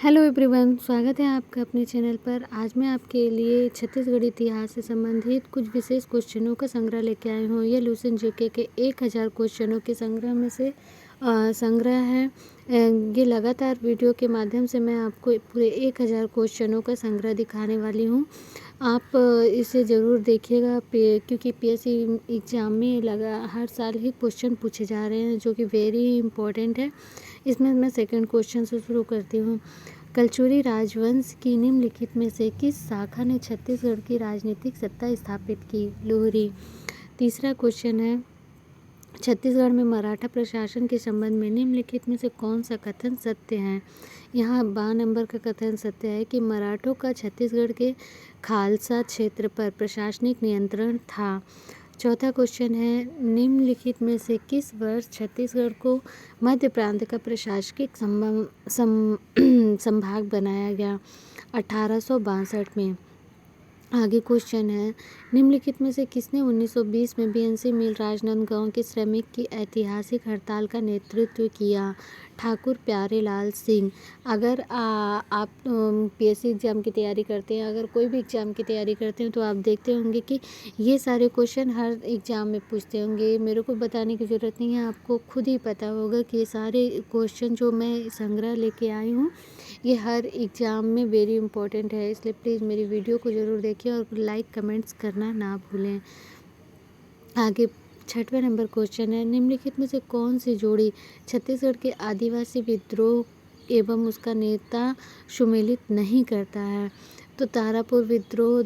Hello everyone, स्वागत है आपका अपने चैनल पर। आज मैं आपके लिए छत्तीसगढ़ इतिहास से संबंधित कुछ विशेष क्वेश्चनों का संग्रह लेके आई हूँ। ये लुसेंट जीके के 1000 क्वेश्चनों के संग्रह में से संग्रह है। ये लगातार वीडियो के माध्यम से मैं आपको पूरे 1000 क्वेश्चनों का संग्रह दिखाने वाली हूँ। आप इसे ज़रूर देखिएगा क्योंकि पीएससी एग्ज़ाम में हर साल ही क्वेश्चन पूछे जा रहे हैं, जो कि वेरी इंपॉर्टेंट है। इसमें मैं सेकंड क्वेश्चन से शुरू करती हूँ। कलचुरी राजवंश की निम्नलिखित में से किस शाखा ने छत्तीसगढ़ की राजनीतिक सत्ता स्थापित की? लोहरी। तीसरा क्वेश्चन है, छत्तीसगढ़ में मराठा प्रशासन के संबंध में निम्नलिखित में से कौन सा कथन सत्य है? यहाँ 12 नंबर का कथन सत्य है कि मराठों का छत्तीसगढ़ के खालसा क्षेत्र पर प्रशासनिक नियंत्रण था। चौथा क्वेश्चन है, निम्नलिखित में से किस वर्ष छत्तीसगढ़ को मध्य प्रांत का प्रशासनिक संभाग बनाया गया? 1862 में। आगे क्वेश्चन है, निम्नलिखित में से किसने 1920 में बीएनसी मिल राजनांदगांव के श्रमिक की ऐतिहासिक हड़ताल का नेतृत्व किया? ठाकुर प्यारेलाल सिंह। अगर आप पीएससी एग्ज़ाम की तैयारी करते हैं, अगर कोई भी एग्ज़ाम की तैयारी करते हैं, तो आप देखते होंगे कि ये सारे क्वेश्चन हर एग्ज़ाम में पूछते होंगे। मेरे को बताने की ज़रूरत नहीं है, आपको खुद ही पता होगा कि ये सारे क्वेश्चन जो मैं संग्रह लेके आई हूँ, ये हर एग्ज़ाम में वेरी इंपॉर्टेंट है। इसलिए प्लीज़ मेरी वीडियो को ज़रूर देखिए और लाइक कमेंट्स करना ना भूलें। आगे 6वां नंबर क्वेश्चन है, निम्नलिखित में से कौन सी जोड़ी छत्तीसगढ़ के आदिवासी विद्रोह एवं उसका नेता सुमेलित नहीं करता है? तो तारापुर विद्रोह,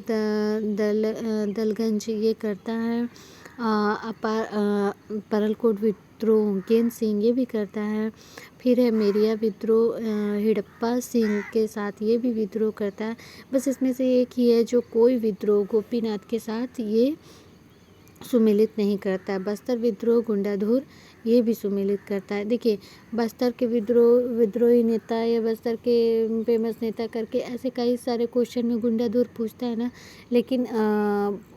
दलगंज ये करता है। परलकोट विद्रोह गेंद सिंह ये भी करता है। फिर है मेरिया विद्रोह, हिड़प्पा सिंह के साथ ये भी विद्रोह करता है। बस इसमें से एक ही है जो कोई विद्रोह गोपीनाथ के साथ ये सुमेलित नहीं करता है। बस्तर विद्रोह गुंडाधुर ये भी सुमेलित करता है। देखिए, बस्तर के विद्रोही नेता या बस्तर के फेमस नेता करके ऐसे कई सारे क्वेश्चन में गुंडाधुर पूछता है ना, लेकिन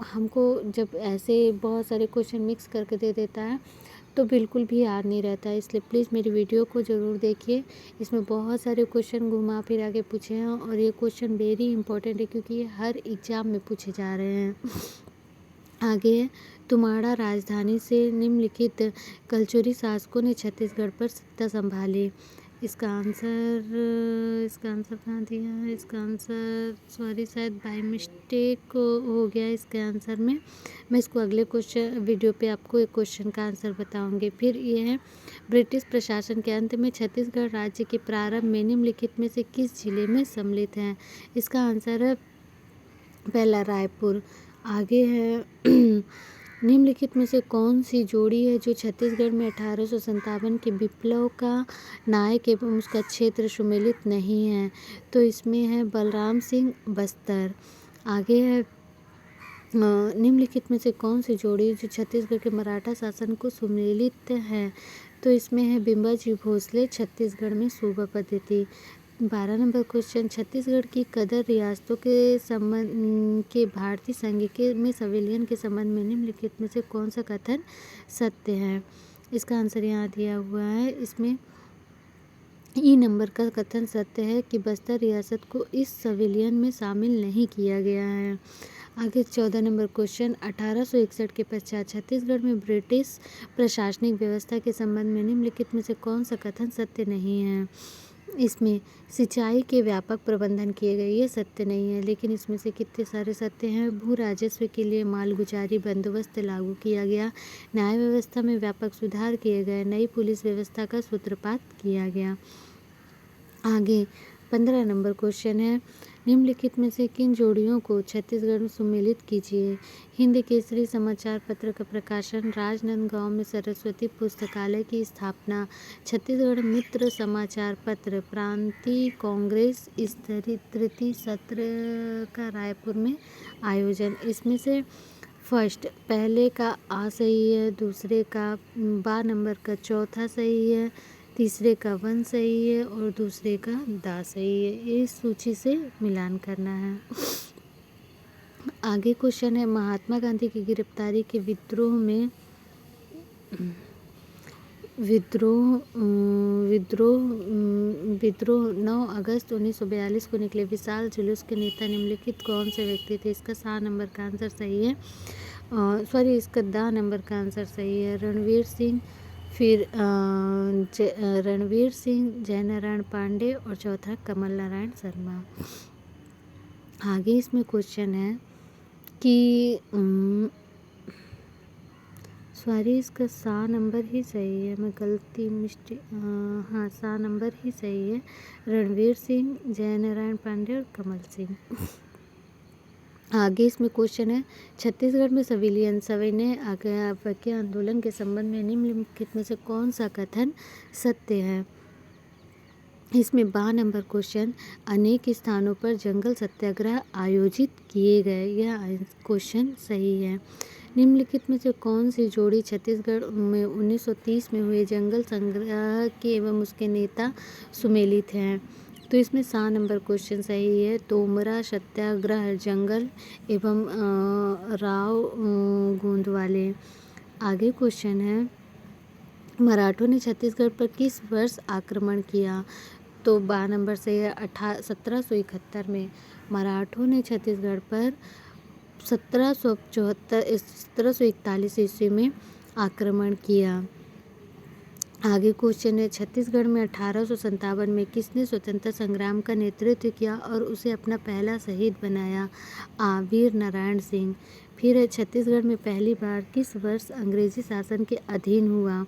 हमको जब ऐसे बहुत सारे क्वेश्चन मिक्स करके दे देता है तो बिल्कुल भी याद नहीं रहता है। इसलिए प्लीज़ मेरी वीडियो को ज़रूर देखिए। इसमें बहुत सारे क्वेश्चन घुमा फिरा के पूछे हैं और ये क्वेश्चन वेरी इंपॉर्टेंट है क्योंकि ये हर एग्ज़ाम में पूछे जा रहे हैं। आगे है, तुम्हाड़ा राजधानी से निम्नलिखित कलचुरी शासकों ने छत्तीसगढ़ पर सत्ता संभाली? इसका आंसर कहाँ दिया है? इसका आंसर सॉरी शायद बाय मिस्टेक हो गया इसके आंसर में। मैं इसको अगले क्वेश्चन वीडियो पे आपको एक क्वेश्चन का आंसर बताऊंगी। फिर ये है, ब्रिटिश प्रशासन के अंत में छत्तीसगढ़ राज्य के प्रारंभ में निम्नलिखित में से किस जिले में सम्मिलित हैं? इसका आंसर है पहला रायपुर। आगे है, निम्नलिखित में से कौन सी जोड़ी है जो छत्तीसगढ़ में 1857 के विप्लव का नायक एवं उसका क्षेत्र सुमेलित नहीं है? तो इसमें है बलराम सिंह बस्तर। आगे है, निम्नलिखित में से कौन सी जोड़ी जो छत्तीसगढ़ के मराठा शासन को सुमेलित है? तो इसमें है बिंबाजी भोसले छत्तीसगढ़ में सूबा पद्धति। 12 नंबर क्वेश्चन, छत्तीसगढ़ की कदर रियासतों के संबंध के भारतीय संघ के में संविलियन के संबंध में निम्नलिखित में से कौन सा कथन सत्य है? इसका आंसर यहाँ दिया हुआ है। इसमें ई नंबर का कथन सत्य है कि बस्तर रियासत को इस संविलियन में शामिल नहीं किया गया है। आगे 14 नंबर क्वेश्चन, 1861 के पश्चात छत्तीसगढ़ में ब्रिटिश प्रशासनिक व्यवस्था के संबंध में निम्नलिखित में से कौन सा कथन सत्य नहीं है? इसमें सिंचाई के व्यापक प्रबंधन किए गए, ये सत्य नहीं है। लेकिन इसमें से कितने सारे सत्य हैं? भू राजस्व के लिए मालगुजारी बंदोबस्त लागू किया गया, न्याय व्यवस्था में व्यापक सुधार किए गए, नई पुलिस व्यवस्था का सूत्रपात किया गया। आगे 15 नंबर क्वेश्चन है, निम्नलिखित में से किन जोड़ियों को छत्तीसगढ़ में सम्मिलित कीजिए? हिंद केसरी समाचार पत्र का प्रकाशन, राजनांदगांव में सरस्वती पुस्तकालय की स्थापना, छत्तीसगढ़ मित्र समाचार पत्र, प्रांतीय कांग्रेस स्तरीय तृतीय सत्र का रायपुर में आयोजन। इसमें से फर्स्ट पहले का आ सही है, दूसरे का बा नंबर का चौथा सही है, तीसरे का वन सही है और दूसरे का दा सही है। इस सूची से मिलान करना है। आगे क्वेश्चन है, महात्मा गांधी की गिरफ्तारी के विद्रोह में विद्रोह विद्रोह विद्रोह 9 अगस्त 1942 को निकले विशाल जुलूस के नेता निम्नलिखित कौन से व्यक्ति थे? इसका सा नंबर का आंसर सही है। इसका दा नंबर का आंसर सही है। रणवीर सिंह, फिर रणवीर सिंह, जयनारायण पांडे और चौथा कमल नारायण शर्मा। आगे इसमें क्वेश्चन है कि इसका सा नंबर ही सही है, मैं गलती मिस्टेक हाँ सा नंबर ही सही है। रणवीर सिंह, जयनारायण पांडे और कमल सिंह। आगे इसमें क्वेश्चन है छत्तीसगढ़ में सिविलियन सविनय आज्ञा आंदोलन के संबंध में निम्नलिखित में से कौन सा कथन सत्य है? इसमें 12 नंबर क्वेश्चन, अनेक स्थानों पर जंगल सत्याग्रह आयोजित किए गए, यह क्वेश्चन सही है। निम्नलिखित में से कौन सी जोड़ी छत्तीसगढ़ में 1930 में हुए जंगल संग्रह के एवं उसके नेता सुमेलित हैं? तो इसमें सा नंबर क्वेश्चन सही है। तोमरा सत्याग्रह जंगल एवं राव गोंदवाले। आगे क्वेश्चन है मराठों ने छत्तीसगढ़ पर किस वर्ष आक्रमण किया? तो 12 नंबर से 1771 में मराठों ने छत्तीसगढ़ पर 1741 ईस्वी में आक्रमण किया। आगे क्वेश्चन है छत्तीसगढ़ में 1857 में किसने स्वतंत्रता संग्राम का नेतृत्व किया और उसे अपना पहला शहीद बनाया? वीर नारायण सिंह। फिर है छत्तीसगढ़ में पहली बार किस वर्ष अंग्रेजी शासन के अधीन हुआ?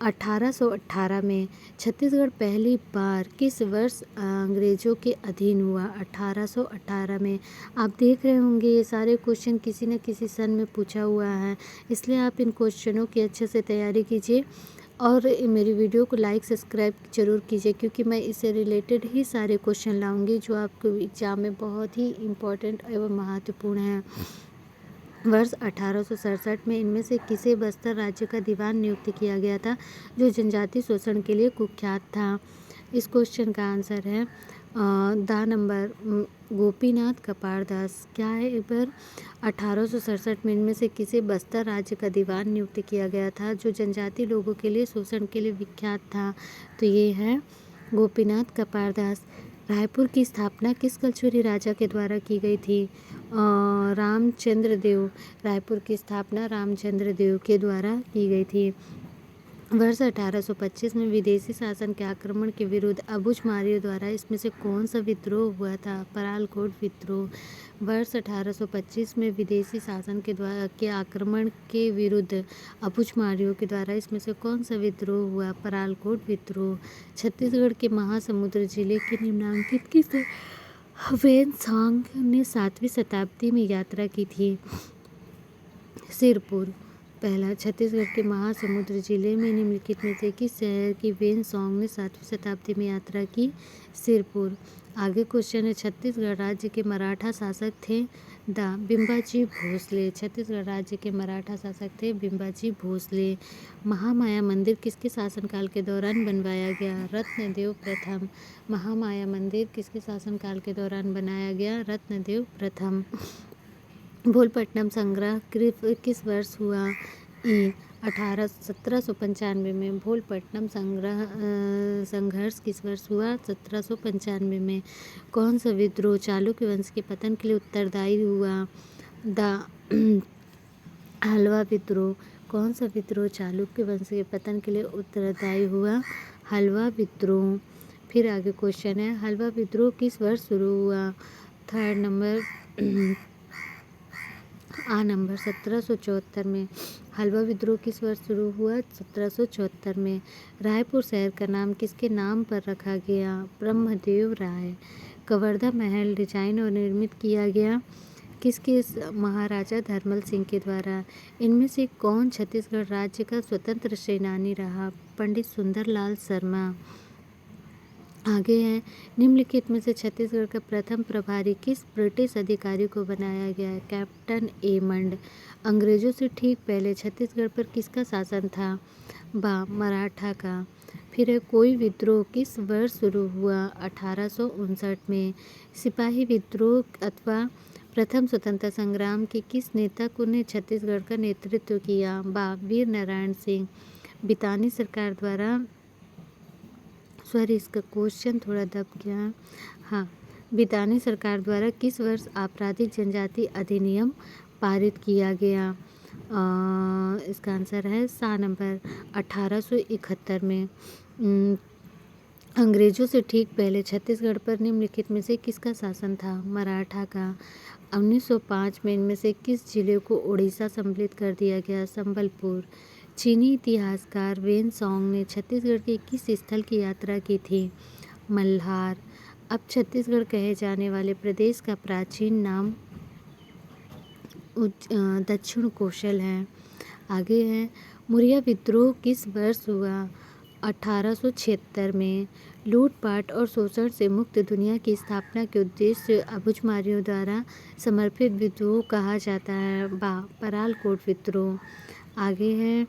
1818 में। छत्तीसगढ़ पहली बार किस वर्ष अंग्रेजों के अधीन हुआ? 1818 में। आप देख रहे होंगे ये सारे क्वेश्चन किसी न किसी सन में पूछा हुआ है, इसलिए आप इन क्वेश्चनों की अच्छे से तैयारी कीजिए और मेरी वीडियो को लाइक सब्सक्राइब जरूर कीजिए, क्योंकि मैं इससे रिलेटेड ही सारे क्वेश्चन लाऊंगी जो आपके एग्जाम में बहुत ही इम्पोर्टेंट एवं महत्वपूर्ण हैं। वर्ष 1867 में इनमें से किसे बस्तर राज्य का दीवान नियुक्त किया गया था, जो जनजाति शोषण के लिए कुख्यात था? इस क्वेश्चन का आंसर है दा नंबर गोपीनाथ कपारदास। क्या है एक बार? 1867 में इनमें से किसे बस्तर राज्य का दीवान नियुक्त किया गया था, जो जनजाति लोगों के लिए शोषण के लिए विख्यात था? तो ये है गोपीनाथ कपारदास। रायपुर की स्थापना किस कलचुरी राजा के द्वारा की गई थी? रामचंद्र देव। रायपुर की स्थापना रामचंद्र देव के द्वारा की गई थी। वर्ष 1825 में विदेशी शासन के आक्रमण के विरुद्ध अबुझमारियों द्वारा इसमें से कौन सा विद्रोह हुआ था? परालकोट विद्रोह। वर्ष 1825 में विदेशी शासन के आक्रमण के विरुद्ध अबुझमारियों के द्वारा इसमें से कौन सा विद्रोह हुआ? परालकोट विद्रोह। छत्तीसगढ़ के महासमुंद जिले के निम्नांकित किस ह्वेनसांग ने 7वीं शताब्दी में यात्रा की थी? सिरपुर। पहला, छत्तीसगढ़ के महासमुंद जिले में निम्नलिखित में से किस शहर की ह्वेनसांग ने 7वीं शताब्दी में यात्रा की? सिरपुर। आगे क्वेश्चन है छत्तीसगढ़ राज्य के मराठा शासक थे? बिम्बाजी भोसले। छत्तीसगढ़ राज्य के मराठा शासक थे बिम्बाजी भोसले। महामाया मंदिर किसके शासनकाल के दौरान बनवाया गया? रत्नदेव प्रथम। महामाया मंदिर किसके शासनकाल के दौरान बनाया गया? रत्नदेव प्रथम। भूलपट्टनम संग्रह किस वर्ष हुआ? 1795 में। भूलपट्टनम संघर्ष किस वर्ष हुआ? 1795 में। कौन सा विद्रोह चालुक्य वंश के पतन के लिए उत्तरदायी हुआ? हलवा विद्रोह। कौन सा विद्रोह चालुक्य वंश के पतन के लिए उत्तरदायी हुआ? हलवा विद्रोह। फिर आगे क्वेश्चन है हलवा विद्रोह किस वर्ष शुरू हुआ? थर्ड नंबर नंबर 1774 में। हलवा विद्रोह किस वर्ष शुरू हुआ? 1774 में। रायपुर शहर का नाम किसके नाम पर रखा गया? ब्रह्मदेव राय। कवर्धा महल डिजाइन और निर्मित किया गया किसके? महाराजा धर्मल सिंह के द्वारा। इनमें से कौन छत्तीसगढ़ राज्य का स्वतंत्र सेनानी रहा? पंडित सुंदरलाल शर्मा। आगे है निम्नलिखित में से छत्तीसगढ़ का प्रथम प्रभारी किस ब्रिटिश अधिकारी को बनाया गया है? Captain Aemond. अंग्रेजों से ठीक पहले छत्तीसगढ़ पर किसका शासन था? मराठा का। फिर है कोई विद्रोह किस वर्ष शुरू हुआ? 1859 में। सिपाही विद्रोह अथवा प्रथम स्वतंत्रता संग्राम के किस नेता को ने छत्तीसगढ़ का नेतृत्व किया? वीर नारायण सिंह। बितानी सरकार द्वारा, सॉरी इसका क्वेश्चन थोड़ा दब गया। हाँ, बितानी सरकार द्वारा किस वर्ष आपराधिक जनजाति अधिनियम पारित किया गया? इसका आंसर है सा नंबर 1871 में। अंग्रेजों से ठीक पहले छत्तीसगढ़ पर निम्नलिखित में से किसका शासन था? मराठा का। 1905 में इनमें से किस जिले को उड़ीसा सम्मिलित कर दिया गया? संबलपुर। चीनी इतिहासकार वेन सॉन्ग ने छत्तीसगढ़ के किस स्थल की यात्रा की थी? मल्हार। अब छत्तीसगढ़ कहे जाने वाले प्रदेश का प्राचीन नाम दक्षिण कौशल है। आगे है, मुरिया विद्रोह किस वर्ष हुआ? 1876 में। लूटपाट और शोषण से मुक्त दुनिया की स्थापना के उद्देश्य अबुझमारियों द्वारा समर्पित विद्रोह कहा जाता है। परालकोट विद्रोह। आगे है,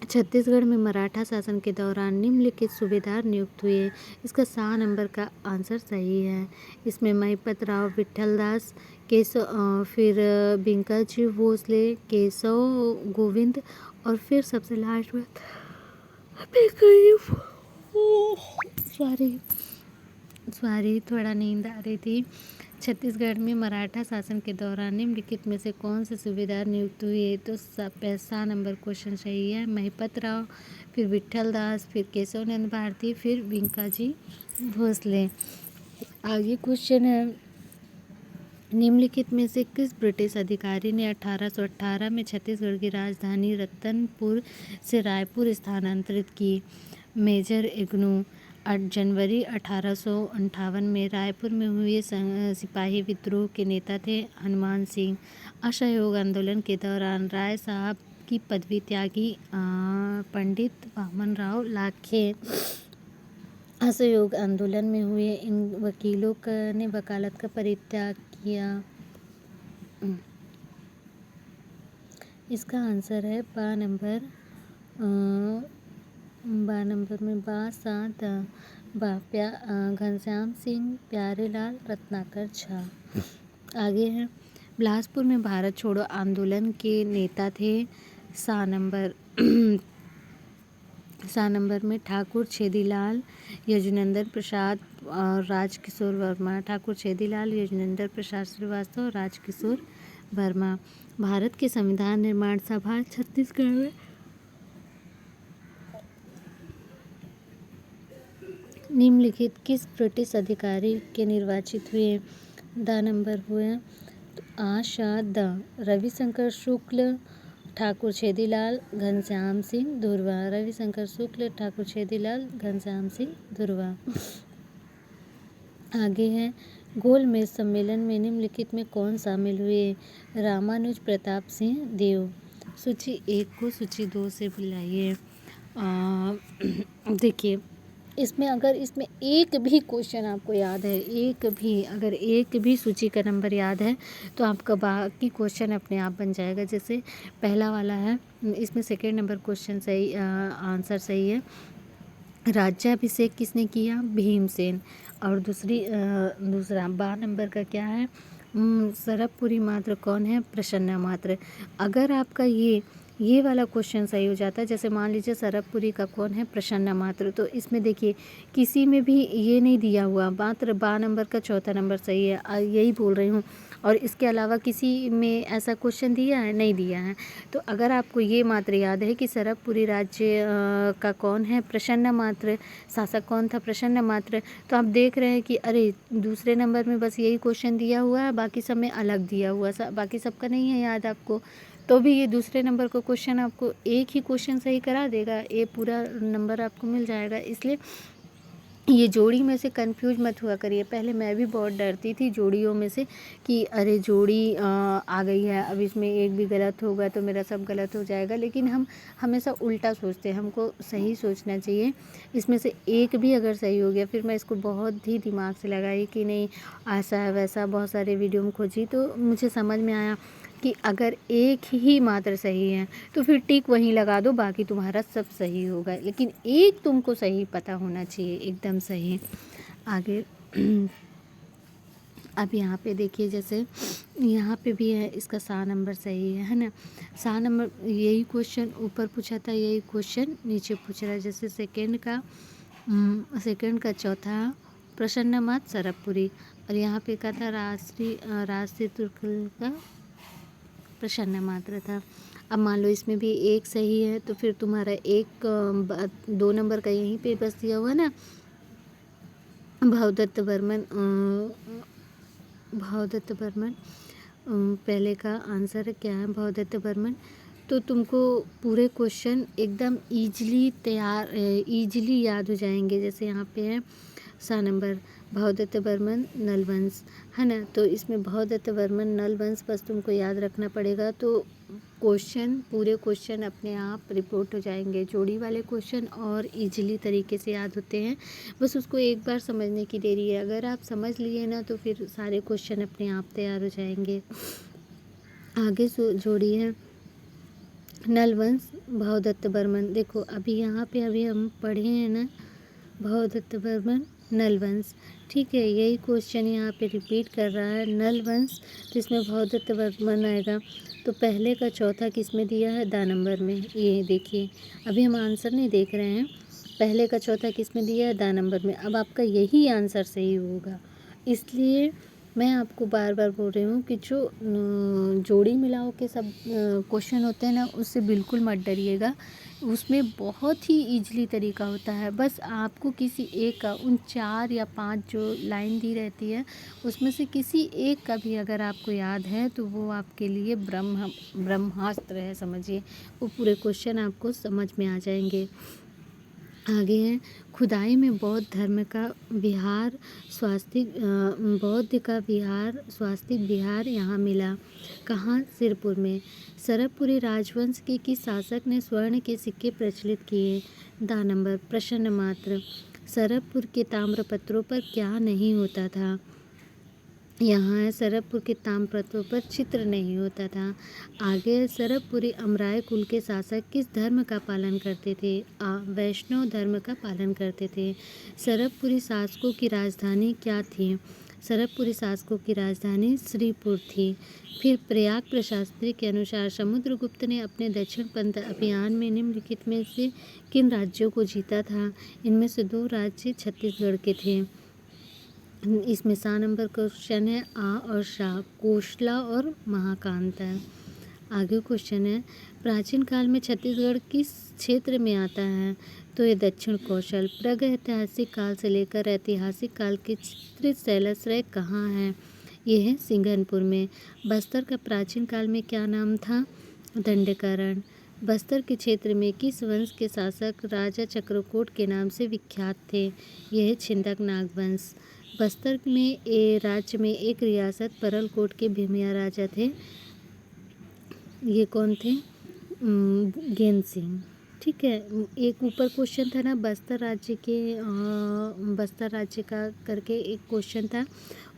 छत्तीसगढ़ में मराठा शासन के दौरान निम्नलिखित सूबेदार नियुक्त हुए। इसका सा नंबर का आंसर सही है। इसमें महिपत राव विठलदास, केशव, फिर बिंकाजी भोसले, केशव गोविंद और फिर सबसे लास्ट में सॉरी थोड़ा नींद आ रही थी। छत्तीसगढ़ में मराठा शासन के दौरान निम्नलिखित में से कौन से सूबेदार नियुक्त हुए? तो सा नंबर क्वेश्चन सही है। महिपत राव, फिर विठल दास, फिर केशव नंद भारती, फिर बिंकाजी भोसले। आगे क्वेश्चन है, निम्नलिखित में से किस ब्रिटिश अधिकारी ने 1818 में छत्तीसगढ़ की राजधानी रतनपुर से रायपुर स्थानांतरित की? मेजर इग्नू। जनवरी 1858 में रायपुर में हुए सिपाही विद्रोह के नेता थे हनुमान सिंह। असहयोग आंदोलन के दौरान राय साहब की पदवी त्यागी पंडित वामन राव लाखे। असहयोग आंदोलन में हुए इन वकीलों ने वकालत का परित्याग किया। इसका आंसर है बा नंबर में घनश्याम सिंह, प्यारेलाल, रत्नाकर झा। आगे है, बिलासपुर में भारत छोड़ो आंदोलन के नेता थे। सा नंबर में ठाकुर छेदीलाल, यजुनंदन प्रसाद और राजकिशोर वर्मा। ठाकुर छेदीलाल, यजुनंदन प्रसाद श्रीवास्तव और राजकिशोर वर्मा। भारत के संविधान निर्माण सभा छत्तीसगढ़ में निम्नलिखित किस ब्रिटिश अधिकारी के निर्वाचित हुए? द नंबर हुए रविशंकर शुक्ल, ठाकुर छेदीलाल, घनश्याम सिंह धुर्वा। रविशंकर शुक्ल, ठाकुर छेदीलाल, घनश्याम सिंह धुर्वा। आगे है, गोलमेज सम्मेलन में निम्नलिखित में कौन शामिल हुए? रामानुज प्रताप सिंह देव। सूची 1 को सूची 2 से बुलाइए। देखिए, इसमें एक भी क्वेश्चन आपको याद है, अगर एक भी सूची का नंबर याद है तो आपका बाकी क्वेश्चन अपने आप बन जाएगा। जैसे पहला वाला है, इसमें सेकेंड नंबर क्वेश्चन सही, आंसर सही है। राज्याभिषेक किसने किया? भीमसेन। और दूसरा बा नंबर का क्या है? सरबपुरी मात्र कौन है? प्रसन्ना मात्र। अगर आपका ये वाला क्वेश्चन सही हो जाता है, जैसे मान लीजिए सरबपुरी का कौन है? प्रसन्ना मात्र, तो इसमें देखिए किसी में भी ये नहीं दिया हुआ, मात्र बा नंबर का चौथा नंबर सही है, यही बोल रही हूँ। और इसके अलावा किसी में ऐसा क्वेश्चन दिया है? नहीं दिया है। तो अगर आपको ये मात्र याद है कि सरबपुरी राज्य का कौन है? प्रसन्न मात्र। शासक कौन था? प्रसन्न मात्र। तो आप देख रहे हैं कि अरे दूसरे नंबर में बस यही क्वेश्चन दिया हुआ है, बाकी सब में अलग दिया हुआ, बाकी सबका नहीं है याद आपको, तो भी ये दूसरे नंबर का क्वेश्चन आपको एक ही क्वेश्चन सही करा देगा, ये पूरा नंबर आपको मिल जाएगा। इसलिए ये जोड़ी में से कंफ्यूज मत हुआ करिए। पहले मैं भी बहुत डरती थी जोड़ियों में से कि अरे जोड़ी आ गई है, अब इसमें एक भी गलत होगा तो मेरा सब गलत हो जाएगा, लेकिन हम हमेशा उल्टा सोचते हैं, हमको सही सोचना चाहिए। इसमें से एक भी अगर सही हो गया, फिर मैं इसको बहुत ही दिमाग से लगाई कि नहीं ऐसा है वैसा, बहुत सारे वीडियो में खोजी तो मुझे समझ में आया कि अगर एक ही मात्र सही है तो फिर टिक वहीं लगा दो, बाकी तुम्हारा सब सही होगा, लेकिन एक तुमको सही पता होना चाहिए, एकदम सही। आगे अब यहाँ पे देखिए, जैसे यहाँ पे भी है, इसका सा नंबर सही है ना। सा नंबर यही क्वेश्चन ऊपर पूछा था, यही क्वेश्चन नीचे पूछ रहा है। जैसे सेकंड का चौथा प्रसन्न मात सरपपुरी, और यहाँ पे का था राष्ट्रीय तुर्क का प्रसन्न मात्र था। अब मान लो इसमें भी एक सही है, तो फिर तुम्हारा एक 2 नंबर का यहीं पे बस दिया हुआ ना, भावदत्त बर्मन पहले का आंसर क्या है, भावदत्त बर्मन। तो तुमको पूरे क्वेश्चन एकदम ईजिली याद हो जाएंगे। जैसे यहाँ पे है सा नंबर भावदत्त बर्मन नलवंश, है ना। तो इसमें भावदत्त बर्मन नलवंश बस तुमको याद रखना पड़ेगा, तो पूरे क्वेश्चन अपने आप रिपोर्ट हो जाएंगे। जोड़ी वाले क्वेश्चन और इजीली तरीके से याद होते हैं, बस उसको एक बार समझने की देरी है। अगर आप समझ लिए ना तो फिर सारे क्वेश्चन अपने आप तैयार हो जाएंगे। आगे जोड़ी है नलवंश भावदत्त बर्मन। देखो अभी यहाँ पे अभी हम पढ़े हैं ना, भावदत्त बर्मन नलवंश, ठीक है। यही क्वेश्चन यहाँ पे रिपीट कर रहा है, नलवंश, तो इसमें भावदत्त बर्मन आएगा। तो पहले का चौथा किस में दिया है, दा नंबर में। ये देखिए, अभी हम आंसर नहीं देख रहे हैं, पहले का चौथा किस में दिया है, दा नंबर में। अब आपका यही आंसर सही होगा, इसलिए मैं आपको बार बार बोल रही हूँ कि जो जोड़ी मिलाओ के सब क्वेश्चन होते हैं ना, उससे बिल्कुल मत डरिएगा। उसमें बहुत ही ईजिली तरीका होता है। बस आपको किसी एक का, उन 4 या 5 जो लाइन दी रहती है, उसमें से किसी एक का भी अगर आपको याद है तो वो आपके लिए ब्रह्मास्त्र है, समझिए। वो पूरे क्वेश्चन आपको समझ में आ जाएंगे। आगे है खुदाई में बौद्ध धर्म का विहार स्वास्तिक विहार यहाँ मिला। कहाँ, सिरपुर में। सरपपुरी राजवंश के किस शासक ने स्वर्ण के सिक्के प्रचलित किए, दा नंबर प्रश्न मात्र। सरपपुर के ताम्रपत्रों पर क्या नहीं होता था, यहाँ है सरपपुर के ताम्रपत्रों पर चित्र नहीं होता था। आगे सरपपुरी अमराय कुल के शासक किस धर्म का पालन करते थे, वैष्णव धर्म का पालन करते थे। सरपपुरी शासकों की राजधानी क्या थी, सरपपुरी शासकों की राजधानी श्रीपुर थी। फिर प्रयाग प्रशास्त्री के अनुसार समुद्रगुप्त ने अपने दक्षिण पंथ अभियान में निम्नलिखित में से किन राज्यों को जीता था, इनमें से 2 राज्य छत्तीसगढ़ के थे। इसमें सा नंबर क्वेश्चन है, आ और शा, कोशला और महाकांता। आगे क्वेश्चन है प्राचीन काल में छत्तीसगढ़ किस क्षेत्र में आता है, तो ये दक्षिण कौशल। प्रागैतिहासिक काल से लेकर ऐतिहासिक काल के चित्रित शैलाश्रय कहाँ है, ये है सिंघनपुर में। बस्तर का प्राचीन काल में क्या नाम था, दंडकारण। बस्तर के क्षेत्र में किस वंश के शासक राजा चक्रकोट के नाम से विख्यात थे, यह है छिंदक नाग वंश। बस्तर में राज्य में एक रियासत परलकोट के भीमिया राजा थे, ये कौन थे, गेंद सिंह, ठीक है। एक ऊपर क्वेश्चन था ना बस्तर राज्य का करके एक क्वेश्चन था,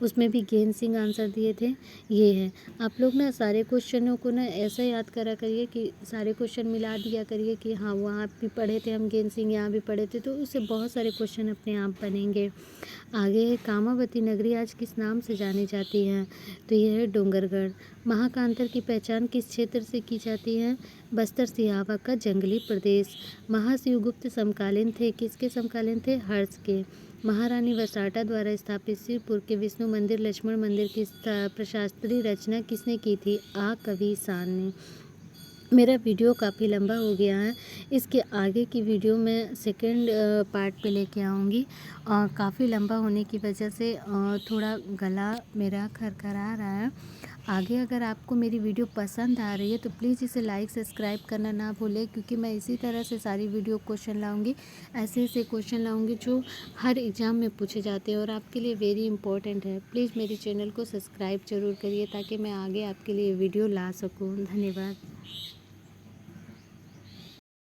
उसमें भी गेंद सिंह आंसर दिए थे, ये है। आप लोग ना सारे क्वेश्चनों को ना ऐसा याद करा करिए कि सारे क्वेश्चन मिला दिया करिए कि हाँ वहाँ भी पढ़े थे हम गेंद सिंह, यहाँ भी पढ़े थे, तो उससे बहुत सारे क्वेश्चन अपने आप बनेंगे। आगे है कामावती नगरी आज किस नाम से जानी जाती है, तो यह है डोंगरगढ़। महाकांतर की पहचान किस क्षेत्र से की जाती है, बस्तर सिहावा का जंगली प्रदेश। महाशिवगुप्त समकालीन थे, किसके समकालीन थे, हर्ष के। महारानी वसाटा द्वारा स्थापित सिरपुर के विष्णु मंदिर लक्ष्मण मंदिर की प्रशास्त्रीय रचना किसने की थी, कवि सान ने। मेरा वीडियो काफ़ी लंबा हो गया है, इसके आगे की वीडियो मैं सेकंड पार्ट पे लेके आऊँगी, और काफ़ी लंबा होने की वजह से थोड़ा गला मेरा खरखरा रहा है। आगे अगर आपको मेरी वीडियो पसंद आ रही है तो प्लीज़ इसे लाइक सब्सक्राइब करना ना भूलें, क्योंकि मैं इसी तरह से सारी वीडियो क्वेश्चन लाऊंगी, ऐसे क्वेश्चन लाऊंगी जो हर एग्ज़ाम में पूछे जाते हैं और आपके लिए वेरी इंपॉर्टेंट है। प्लीज़ मेरे चैनल को सब्सक्राइब ज़रूर करिए ताकि मैं आगे आपके लिए वीडियो ला सकूँ। धन्यवाद।